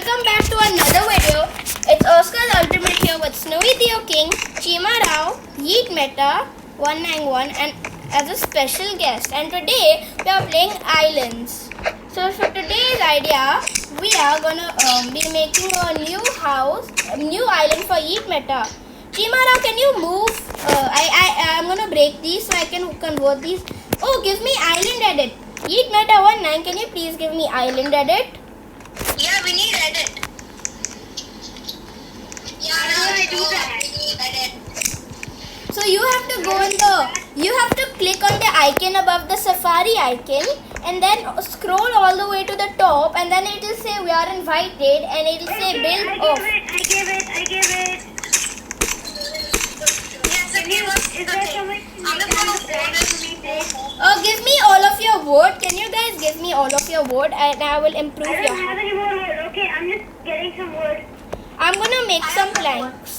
welcome back to another video. It's Oscar's Ultimate here with Snowy Theo King, Chima Rao, Yeet Meta 191 and as a special guest. And today we are playing Islands. So for today's idea, we are gonna be making a new house, a new island for Yeet Meta. Chima Rao, can you move? I'm gonna break these so I can convert these. Oh, give me island edit. Yeet Meta 19, can you please give me island edit? Yeah, we need edit. Yeah, how do I do that? We need edit. So you have to go in you have to click on the icon above the Safari icon and then scroll all the way to the top and then it will say we are invited and it will say build off. I give it. Yes, I give it. Is there someone I'm just gonna hold it. Oh, give me all of your vote. Can you guys give me all of your vote and I will improve I your don't have any more wood. Okay, I'm just getting some wood. I'm gonna make some planks.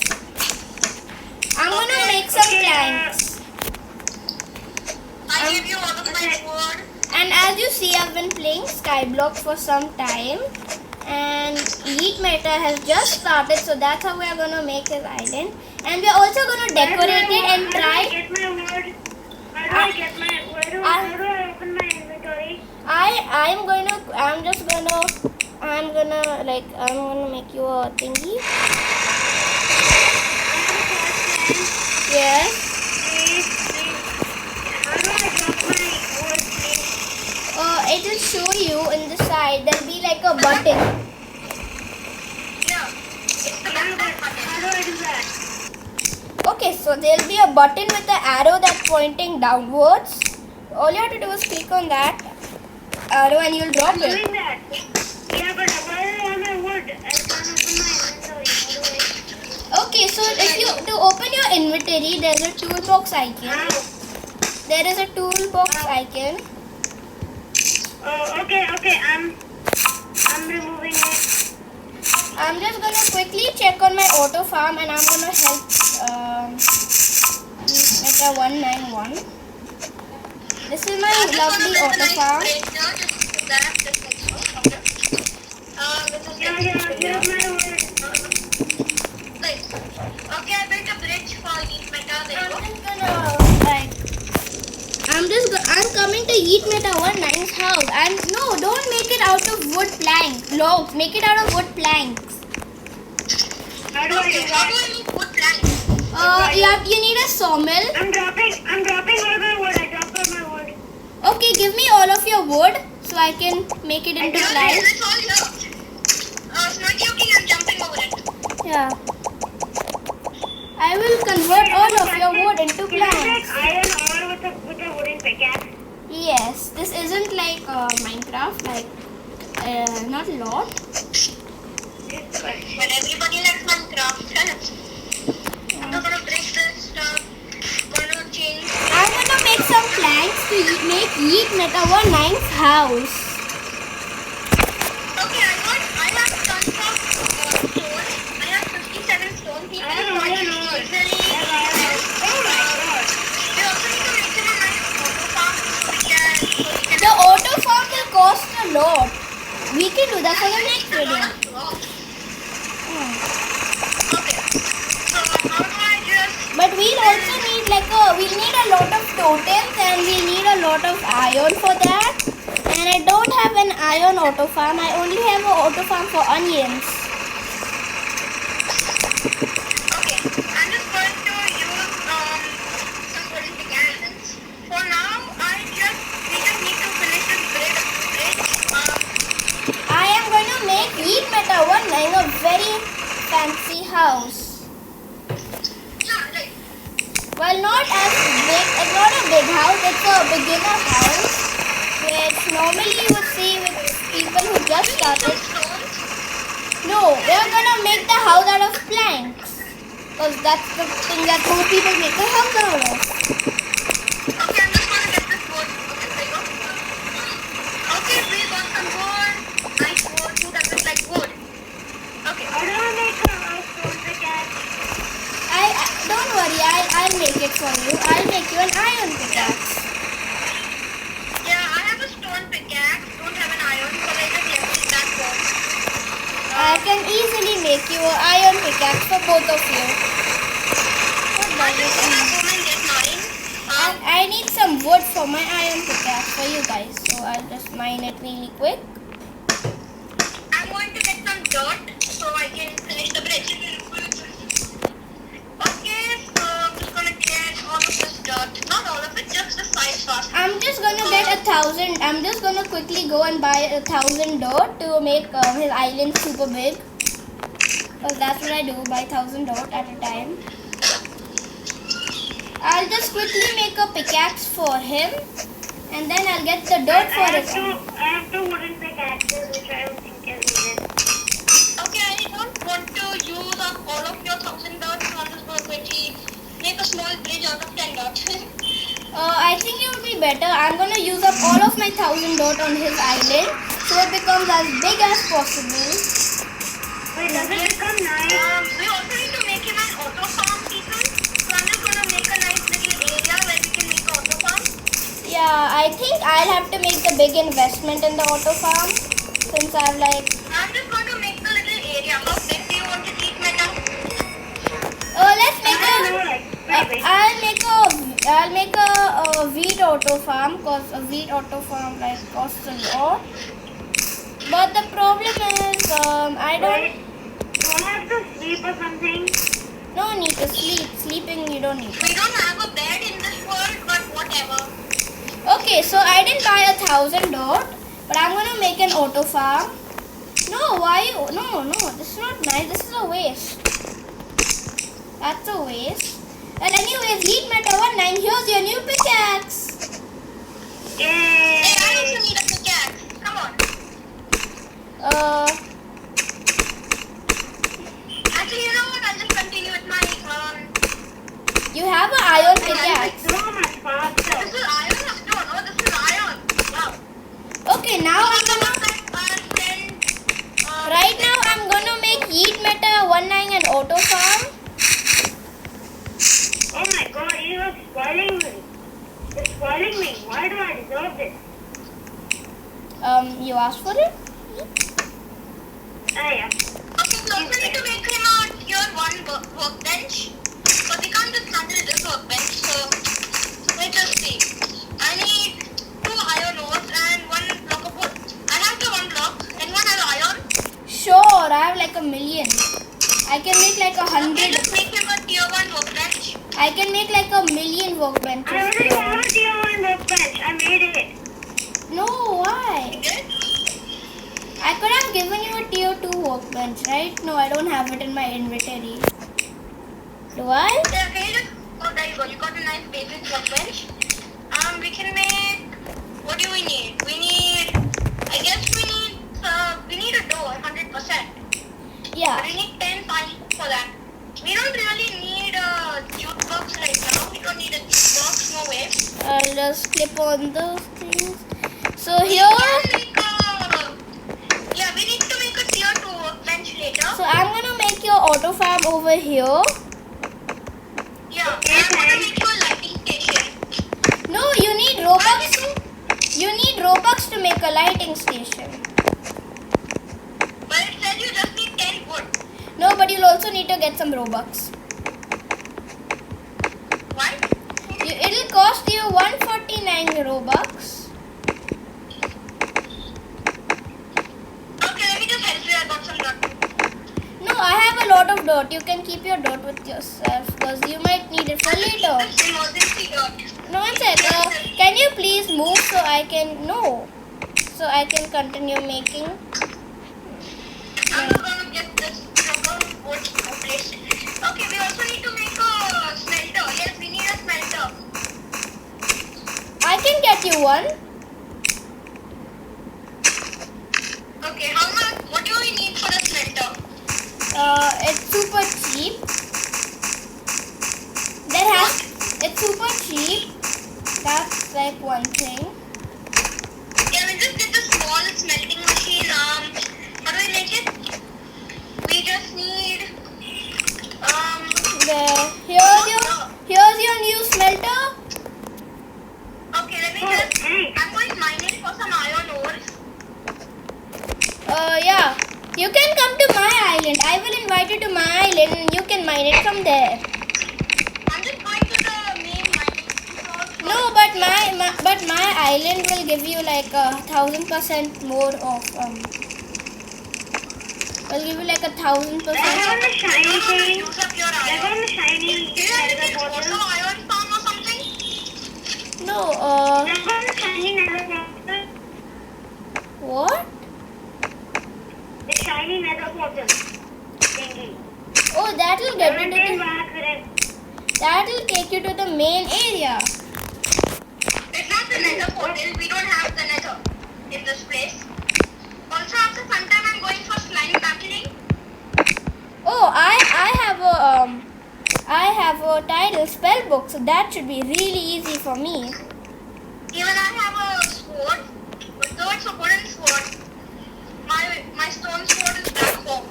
I'm gonna make some planks. I give you all of my wood. And as you see, I've been playing Skyblock for some time. And Yeet Meta has just started, so that's how we are gonna make his island. And we're also gonna decorate it and try. How do I get my wood? How do I open my inventory? I'm gonna make you a thingy. Yes. Please. How do I drop my wood, please? It will show you in the side. There'll be like a button. Yeah. It's the back button. How do I do that? Okay, so there'll be a button with an arrow that's pointing downwards. All you have to do is click on that arrow and you'll drop I'm it. doing that. Yeah, but why do I have my wood? I can't open my inventory. How do I? Okay, so if you to open your inventory, there's a toolbox icon. There is a toolbox icon. Oh, okay. I'm removing it. I'm just gonna quickly check on my auto farm and I'm gonna help Meta 191. This is my lovely auto farm. Yeah, here's my wood. Okay, I built a bridge for Yeet Meta. There you go. I'm coming to Yeet Meta 19's house. And no, don't make it out of wood logs. Make it out of wood planks. How do I Okay, do how do that? I make wood planks? You need a sawmill. I'm dropping all my wood. I dropped all my wood. Okay, give me all of your wood so I can make it into Yeah, planks. that's all here. Snowy Theo King, I'm jumping over it. Yeah. I will convert all of your wood into Can I make planks. iron ore with a wooden pickaxe? Yes, this isn't like Minecraft, not a lot. But everybody likes Minecraft. I'm not gonna break this stuff. Gonna change. I'm gonna make some planks to make Yeet Meta 19's house. Okay, I have tons of stone. I have 57 stone. People I don't know. usually. We also need to make them a nice auto farm so we can. The auto farm will cost a lot. We can do that for the next video. Okay. So how do I just? But we'll also need we'll need a lot of totems and we need a lot of iron for that. And I don't have an iron auto farm. I only have an auto farm for onions. Okay, I'm just going to use some wooden pickaxes. For now, we just need to finish this bridge. I am going to make Yeet Meta 19 a very fancy house. Yeah, right. Well, not as big, it's not a big house, it's a beginner house. Which normally you would see with people who just started. Stones. No, we're gonna make the house out of planks. Because that's the thing that most people make a house out of. Okay, I'm just going to get this wood. Okay, there you go. Okay, we got some wood. Nice wood. Who doesn't like wood? Okay. How do I make a stone pickaxe? Don't worry, I'll make it for you. I'll make you an iron pickaxe. Yeah, I have a stone pickaxe. Don't have an iron because I just left it back home. I can easily make you an iron pickaxe for both of you. What I'm does just it gonna mean? go and get mine. And I need some wood for my iron pickaxe for you guys, so I'll just mine it really quick. I'm going to get some dirt so I can finish the bridge. Okay, so I'm just gonna get all of this dirt. Not all of it, just the size part. I'm just gonna get 1,000. I'm just gonna quickly go and buy 1,000 dirt to make his island super big. Cause that's what I do, buy 1,000 dirt at a time. I'll just quickly make a pickaxe for him, and then I'll get the dirt for I it. have two wooden pickaxes which I don't think is needed. Okay, I don't want to use up all of your 1,000 dirt, so I'm just gonna quickly make a small bridge out of 10 dirt. I think it would be better. I'm gonna use up all of my 1,000 dirt on his island, so it becomes as big as possible. Wait, does it become nice? We also need to make him an auto farm, people. So I'm just gonna make a nice little area where we can make auto farm. Yeah, I think I'll have to make the big investment in the auto farm, since I've like. I'm just going to make the little area. How big do you want to keep Meta? Let's make I don't know, a. like, maybe. I'll make a wheat auto farm, cause a wheat auto farm like costs a lot. But the problem is, I Wait, don't. do I have to sleep or something? No need to sleep. Sleeping you don't need. We don't have a bed in this world, but whatever. Okay, so I didn't buy 1,000 dirt, but I'm gonna make an auto farm. No, why you? No, this is not nice. This is a waste. That's a waste. Well, anyways, Heat Meta 19, here's your new pickaxe. Yay! Hey, I also need a pickaxe. Come on. Actually, you know what? I'll just continue with my You have an iron It's pickaxe. so much faster. This is iron or stone? Oh, this is iron. Wow. Okay, now I'm gonna. Right now, I'm gonna make Heat Meta 19 an auto farm. Oh my god, you are spoiling me. You're spoiling me. Why do I deserve this? You asked for it? Ah, yeah. Okay, we also need to make him a tier 1 workbench. But we can't just handle this workbench, so let's just see. I need 2 iron ores and 1 block of wood. I have the 1 block. Anyone have iron? Sure, I have like 1,000,000. I can make like Okay, 100. just make him a tier 1 workbench. I can make like 1,000,000 workbenches. I already have a tier 1 workbench. I made it. No, why? Okay? I could have given you a tier 2 workbench, right? No, I don't have it in my inventory. Do I? Yeah, can you just... Oh, there you go. You got a nice basic workbench. We can make... What do we need? We need... I guess we need a door, 100%. Yeah. But we need 10 piles for that. We don't really need a jute box right now. We don't need a jute box, no way. I'll just clip on those things. So We here, can make yeah, we need to make a tier 2 workbench later. so I'm gonna make your auto farm over here. Yeah, Okay, I'm gonna thanks. make you a lighting station. No, you need Robux. You need Robux to make a lighting station. But it says you just need 10 wood. No, but you'll also need to get some Robux. Why? It'll cost you 149 Robux. Okay, let me just help you. I got some dirt. No, I have a lot of dirt. You can keep your dirt with yourself because you might need it for later. This emergency dirt. No, one sec. Can you please move so I can so I can continue making? I'm not gonna get this proper wood place. Okay, we also need to make a smelter. Yes, we need a smelter. I can get you one. Okay, how much? What do we need for a smelter? It's super cheap. It's super cheap. That's like one thing. Can we just get the small smelting machine? How do we make it? We just need Here's your new smelter. Okay, let me Oh, just. thanks. I'm going mining for some iron ores. Yeah. You can come to my island. I will invite you to my island and you can mine it from there. I'm just going to the main mining spot. No, but my island will give you like 1,000% more of will give you like 1,000%. I found a shiny thing. Use up your I iron. found a shiny Do you have nether any also portal. iron farm or something? No, I found a shiny nether portal. what? The shiny nether portal thingy. Oh, that will get you to Everything the, by accident. that will take you to the main area. It's not the nether portal. We don't have the nether in this place. Also, after some time, I'm going for slime battling. Oh, I have a tidal spell book, so that should be really easy for me. Even I have a sword, but though it's a wooden sword, my stone sword is back home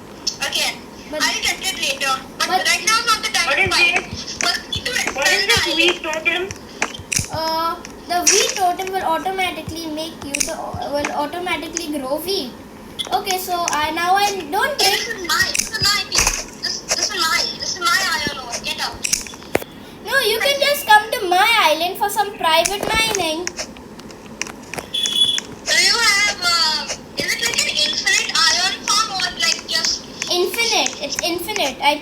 again. But- I'll get it later, but right now is not the time What to is fight. it? But need to What extend is the this island. wheat totem? The wheat totem will automatically grow wheat. Okay, so now I don't This break. is my piece. This is my iron ore. Get out. No, you can just come to my island for some private mining. Do you have? Is it like an infinite iron farm or like just? Infinite. It's infinite. I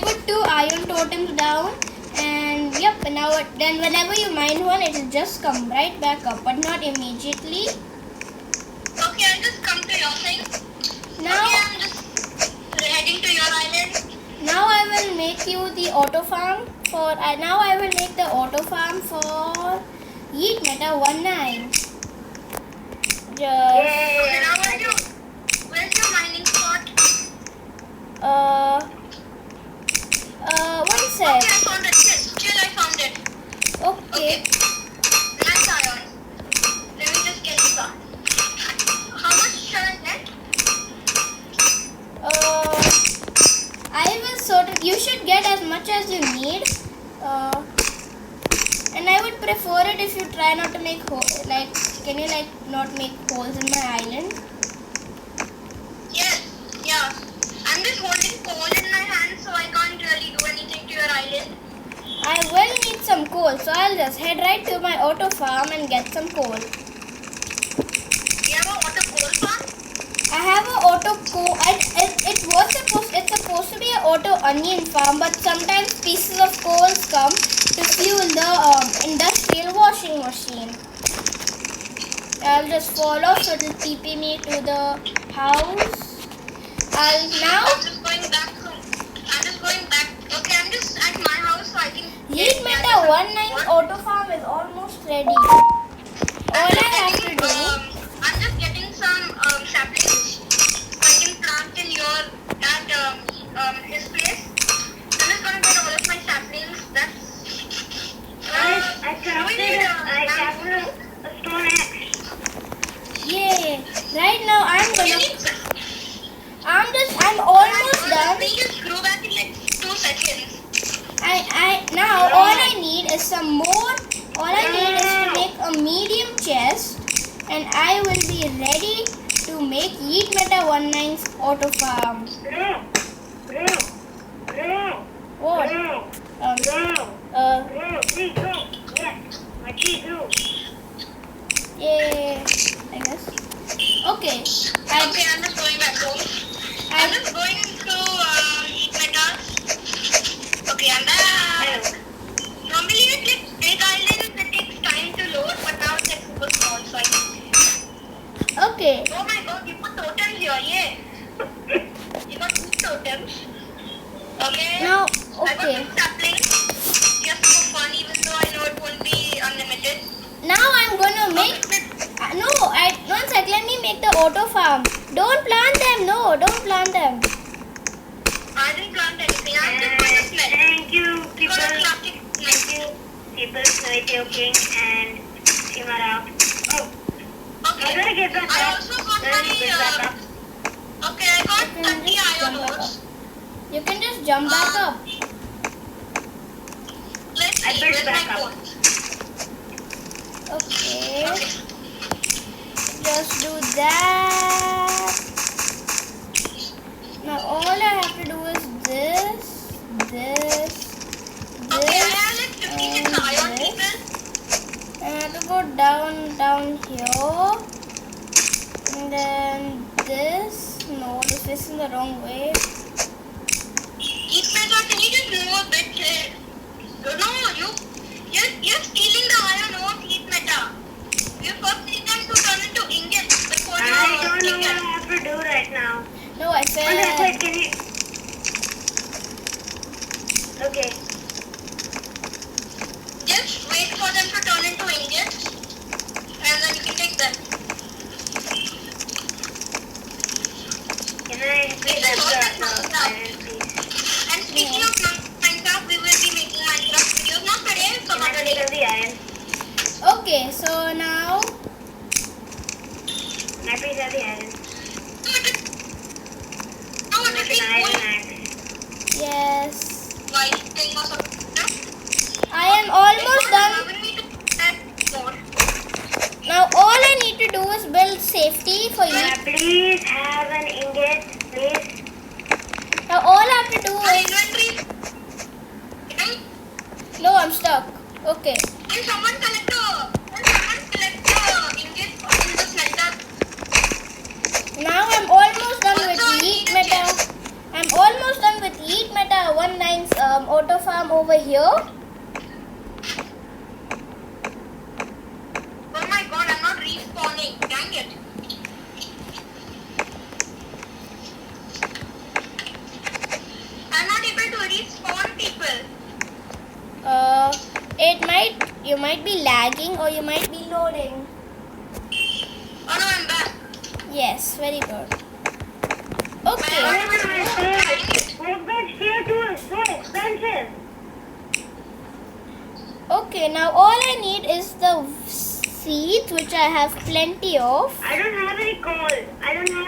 put 2 iron totems down, and yep. Now then, whenever you mine one, it will just come right back up, but not immediately. Okay, I'll just come to your thing. Now, Okay, I'm just heading to your island. now I will make you the auto farm for. Now I will make the auto farm for Yeet Meta 19. Just Okay, now where's your mining spot? one Okay, sec. I found it. Chill, I found it. Okay. Nice iron. Let me just get this on. How much shall I get? I will sort of. You should get as much as you need. And I would prefer it if you try not to make holes. Like, can you like not make holes in my island? Yes, yeah. I'm just holding coal in my hand, so I can't really do anything to your island. I will need some coal, so I'll just head right to my auto farm and get some coal. You have a auto coal farm? I have a auto coal. It's supposed to be an auto onion farm, but sometimes pieces of coal come to fuel the industrial washing machine. I'll just follow, so it'll TP me to the house. I'm just going back. Okay, I'm just at my house, so I can. Yeet Meta 19 auto farm is almost ready. All I have to do. I'm just getting some saplings so I can plant in his place. I'm just gonna get all of my saplings. I crafted a stone axe. Yay! Right now I'm almost done. We just grew back in like 2 seconds. Now all I need is some more. All I need is to make a medium chest, and I will be ready to make Yeet Meta 19's auto farm. What? Tree grew. Yes, my tree grew. Yay! I guess. Okay. Okay, I'm just going back home. I'm just going to eat my task. Okay, I'm back. Normally it takes big islands, it takes time to load, but now it's like super small, so I can. Okay. Oh my god, you put totems here, yeah. You got 2 totems. Okay. Now, I got okay. 2 saplings. Just for fun, even though I know it won't be unlimited. Now I'm gonna make. No, one sec. Let me make the auto farm. Don't plant them. No, don't plant them. I didn't plant anything. I'm just going to smell. Thank you, people. Got a plastic Thank you, people, Snowy King and Shimara. Oh, Okay. I'm gonna get back I up. also got I'm gonna get back up. okay, I got You can 30 just iron jump back up. ores. You can just jump back up. Let's I see, built where's back my up. phone? Okay. Okay. Just do that. this in the wrong way. Heat metal, can you just move a bit? No, you're stealing the iron ore, heat metal. You first need them to turn into ingots before I you don't know what ingot. I have to do right now. No, I Okay, said. wait, can you... Okay. Just wait for them to turn into ingots, and then you can take them. Can I increase the iron, please? And speaking of Minecraft, we will be making Minecraft videos not today, some Can I other pick day. up the iron? Okay, so now. Can I pick up the iron? No, Can I it make an iron is axe? Yes. why thing or something. I am almost done. Allowing me to add more. Now all I need to do is build safety for Can I you. please have an ingot, please? Now all I have to do My is. inventory. No, I'm stuck. Okay. Can someone collect the ingot in the smelter? Now I'm almost done with Also, I Yeet need a Meta. chest. I'm almost done with Yeet Meta 19's auto farm over here. Oh my god, I'm not respawning. Dang it. I'm not able to respawn people. You might be lagging or you might be loading. Oh no, I'm back. Yes, very good. My Okay. Workbench here too is so expensive. Okay, now all I need is the seeds, which I have plenty of. I don't have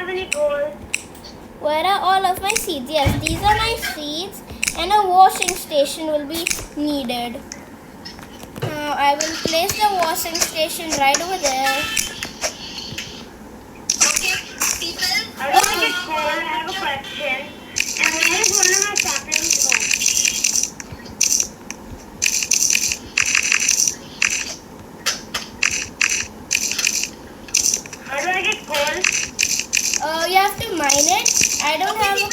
any coal. Where are all of my seeds? Yes, these are my seeds, and a washing station will be needed. Now I will place the washing station right over there. Okay, people. I don't get coal. I have a question. And where is one of my saplings gone? How do I get coal? You have to mine it. I don't have. People,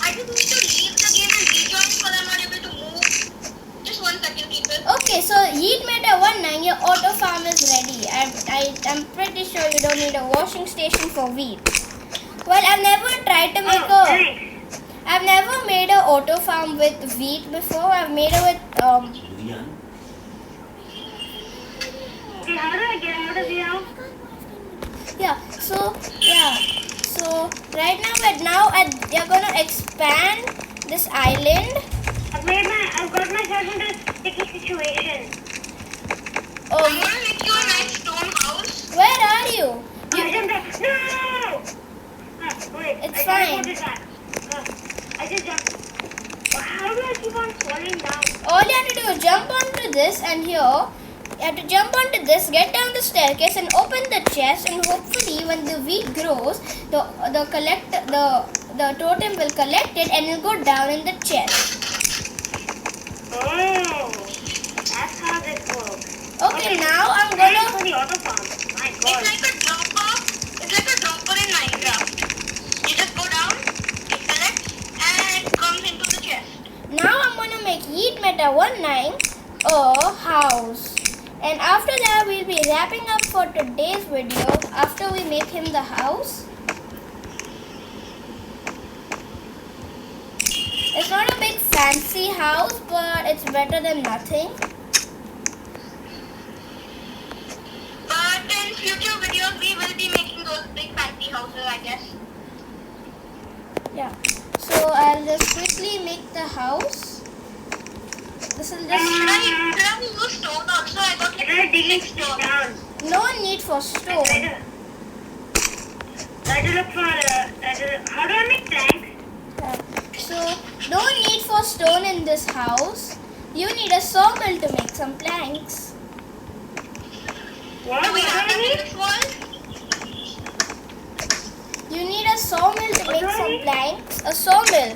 I just need to leave the game and rejoin because I'm not able to move. Just 1 second, people. Okay, so Yeet Meta 19, your auto farm is ready. I'm pretty sure you don't need a washing station for wheat. Well, I've never tried to make Oh, thanks. I've never made a auto farm with wheat before. I've made it with Okay, how do I get out of here? So right now you're gonna expand this island. I've got myself into a sticky situation. I'm Oh, gonna make you a nice stone house. where are you? I jumped up. No! Wait, It's I fine. teleported back. I just jumped. How do I keep on falling down? All you have to do is jump onto this, and here you have to jump onto this, get down the staircase, and open the chest. And hopefully, when the wheat grows, the totem will collect it, and it'll go down in the chest. Oh, that's how this works. Okay, now I'm Thanks gonna. for the auto farm. My It's God. like a dropper. It's like a dropper in Minecraft. You just go down, you select, and it comes into the chest. Now I'm gonna make Yeet Meta 19 a house. And after that, we'll be wrapping up for today's video. After we make him the house. It's not a big fancy house, but it's better than nothing. But in future videos, we will be making those big fancy houses, I guess. Yeah. So I'll just quickly make the house. This will Should just I use stone also? I got like Can I dig it stone. down? no need for stone. Try to look for how do I make planks? Yeah. So no need for stone in this house. You need a sawmill to make some planks. What? Do we What have do I them in need? this world? You need a sawmill to What make do I some need? planks. A sawmill,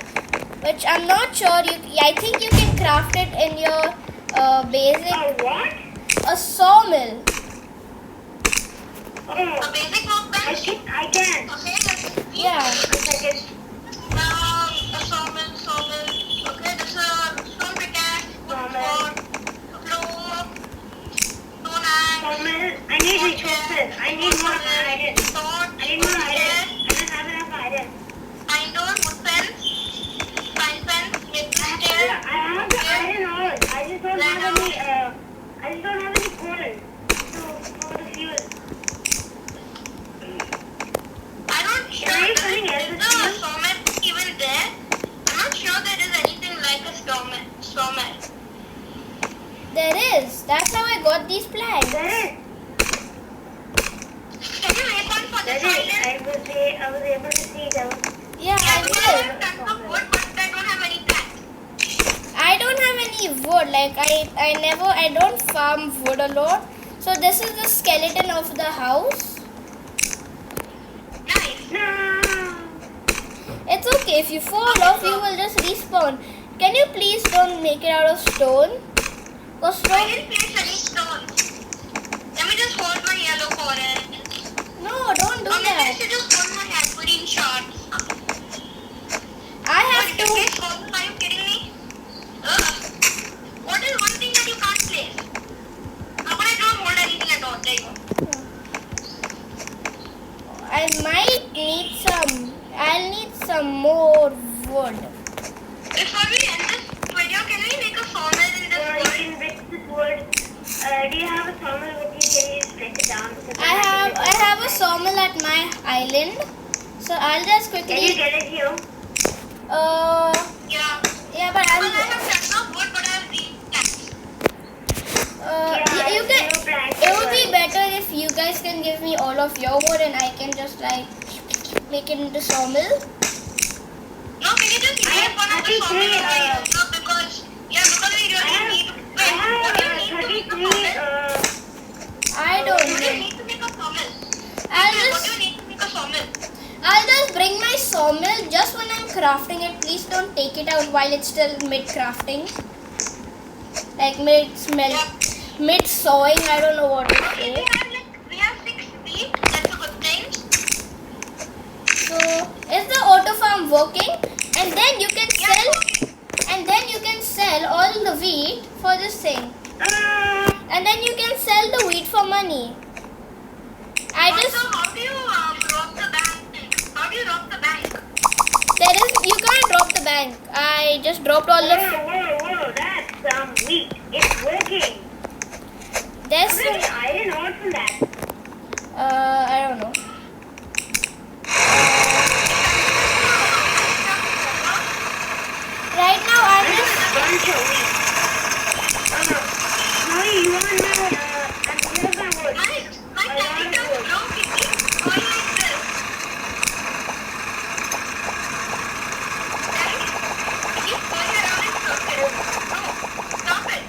which I'm not sure. I think you can craft it in your basic. What? A sawmill. Oh, A basic workbench? I can. Okay, let's see. Yeah. Wait a second. I need more iron. sword, I need more iron. chair, I don't have enough iron. pine door, wood fence, pine fence, maple I stair, have the iron ore. I just don't have any. I just don't have any coal for the fuel. I don't sure Can I use there something else is with a you? sawmill even there. I'm not sure there is anything like a sawmill. There is. That's how I got these planks. There is. Can you make one for There this is. island? I was able to see them. Yeah, Yeah, I because I will. have tons of wood, but I don't have any planks. I don't have any wood. Like I don't farm wood a lot. So this is the skeleton of the house. Nice. No. It's okay. If you fall off, you will just respawn. Can you please don't make it out of stone? Because I stone. didn't place any stones. Let me just hold my yellow forest. No, don't do Or maybe I that. should just hold my aquamarine shorts. I What, have you can to. place cobble? Are you kidding me? Ugh. What is one thing that you can't place? How can I don't hold anything at all? There you go. I might need some. I'll need some more wood. Before we end this video, can we make a sawmill in this You world? can break this wood. Do you have a sawmill with you? Can you just break it down? Because I have a sawmill at my island. So I'll just Can you quickly. get it here? Yeah. Yeah, but Well, I I'll. have tons of wood, but I have these planks. You can. zero planks It as would be well. better if you guys can give me all of your wood and I can just like make it into sawmill. No, can you just I make have one of the 33, sawmill over here? No, because we really need. I Wait, what do you need have to make a 33. sawmill? I don't What do you know. need to make a sawmill? I'll What just do you need to make a sawmill? I'll just bring my sawmill just when I'm crafting it. Please don't take it out while it's still mid crafting. Like mid sawing. I don't know what to Okay, say. we have 6 feet. That's a good thing. So is the auto farm working? And then you can Yeah, sell. okay. And then you can sell all the wheat for this thing. And then you can sell the wheat for money. I just Also, how do you rob the bank? How do you rob the bank? you can't drop the bank. I just dropped all the Whoa, that's wheat. It's working. there's How many iron ore from that? I don't know. Right now I'm This just is a bunch of wheat. Sorry, you want my, here's my wood. My temperature is low, Kiki. Going like this. Right? Keep going around in circles. No. Stop it.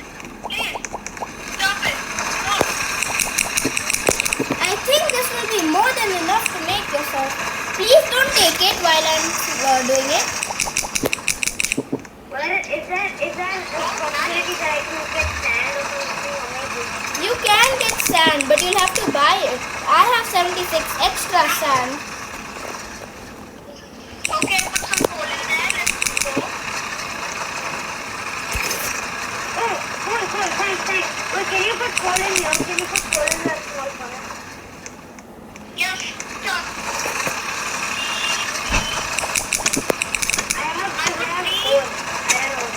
Please. Stop it. No. I think this will be more than enough to make this out. Please don't take it while I'm doing it. Well, is that a possibility that I can get sand or something on my wood? You can get sand, but you'll have to buy it. I have 76 extra sand. Okay, put some coal in there. Let's go. Oh, cool, thanks. Well, can you put coal in here? Can you put coal in that small corner? Yeah, sure. I have coal. I don't know.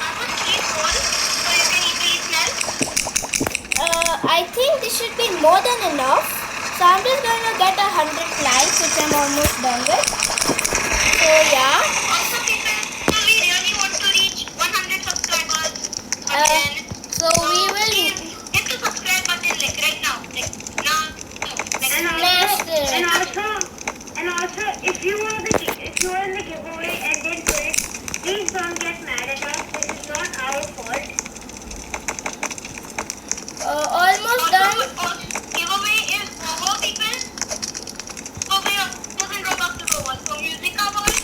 I put 3 coal so you can easily smell. I think this should be more than enough. So I'm just gonna get 100 planks, which I'm almost done with. So yeah. Also, people, so we really want to reach 100 subscribers again. So we will Please hit the subscribe button like right now. Like now. Like Smash it. And also, if you were in the giveaway and didn't win it, please don't get mad at us. This is not our fault. almost done. Giveaway is over, people. So we doesn't drop up to the wall. So Musica World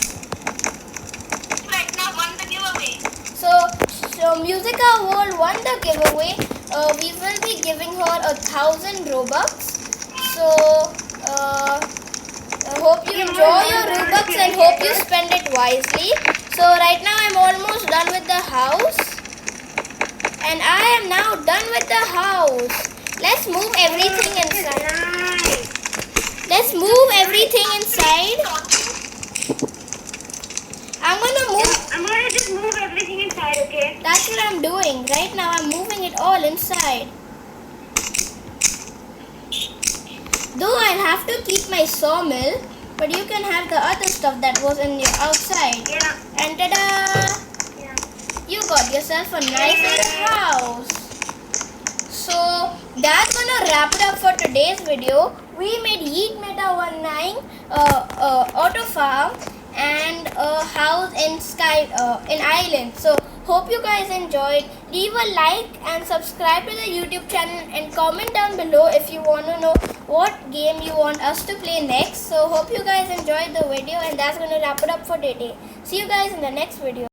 right now won the giveaway. So Musica World won the giveaway. We will be giving her 1,000 Robux. So I hope you enjoy your Robux and hope you spend it wisely. So right now I'm almost done with the house. And I am now done with the house. Let's move everything inside. Nice. Let's move everything inside. I'm gonna move. I'm gonna just move everything inside, okay? That's what I'm doing. Right now I'm moving it all inside. Though I'll have to keep my sawmill, but you can have the other stuff that was in your outside. Yeah. And ta-da! Yeah. You got yourself a nice little house. So that's gonna wrap it up for today's video. We made Yeet Meta 19 auto farm and a house in Island. So hope you guys enjoyed. Leave a like and subscribe to the YouTube channel and comment down below if you want to know what game you want us to play next. So hope you guys enjoyed the video, and that's gonna wrap it up for today. See you guys in the next video.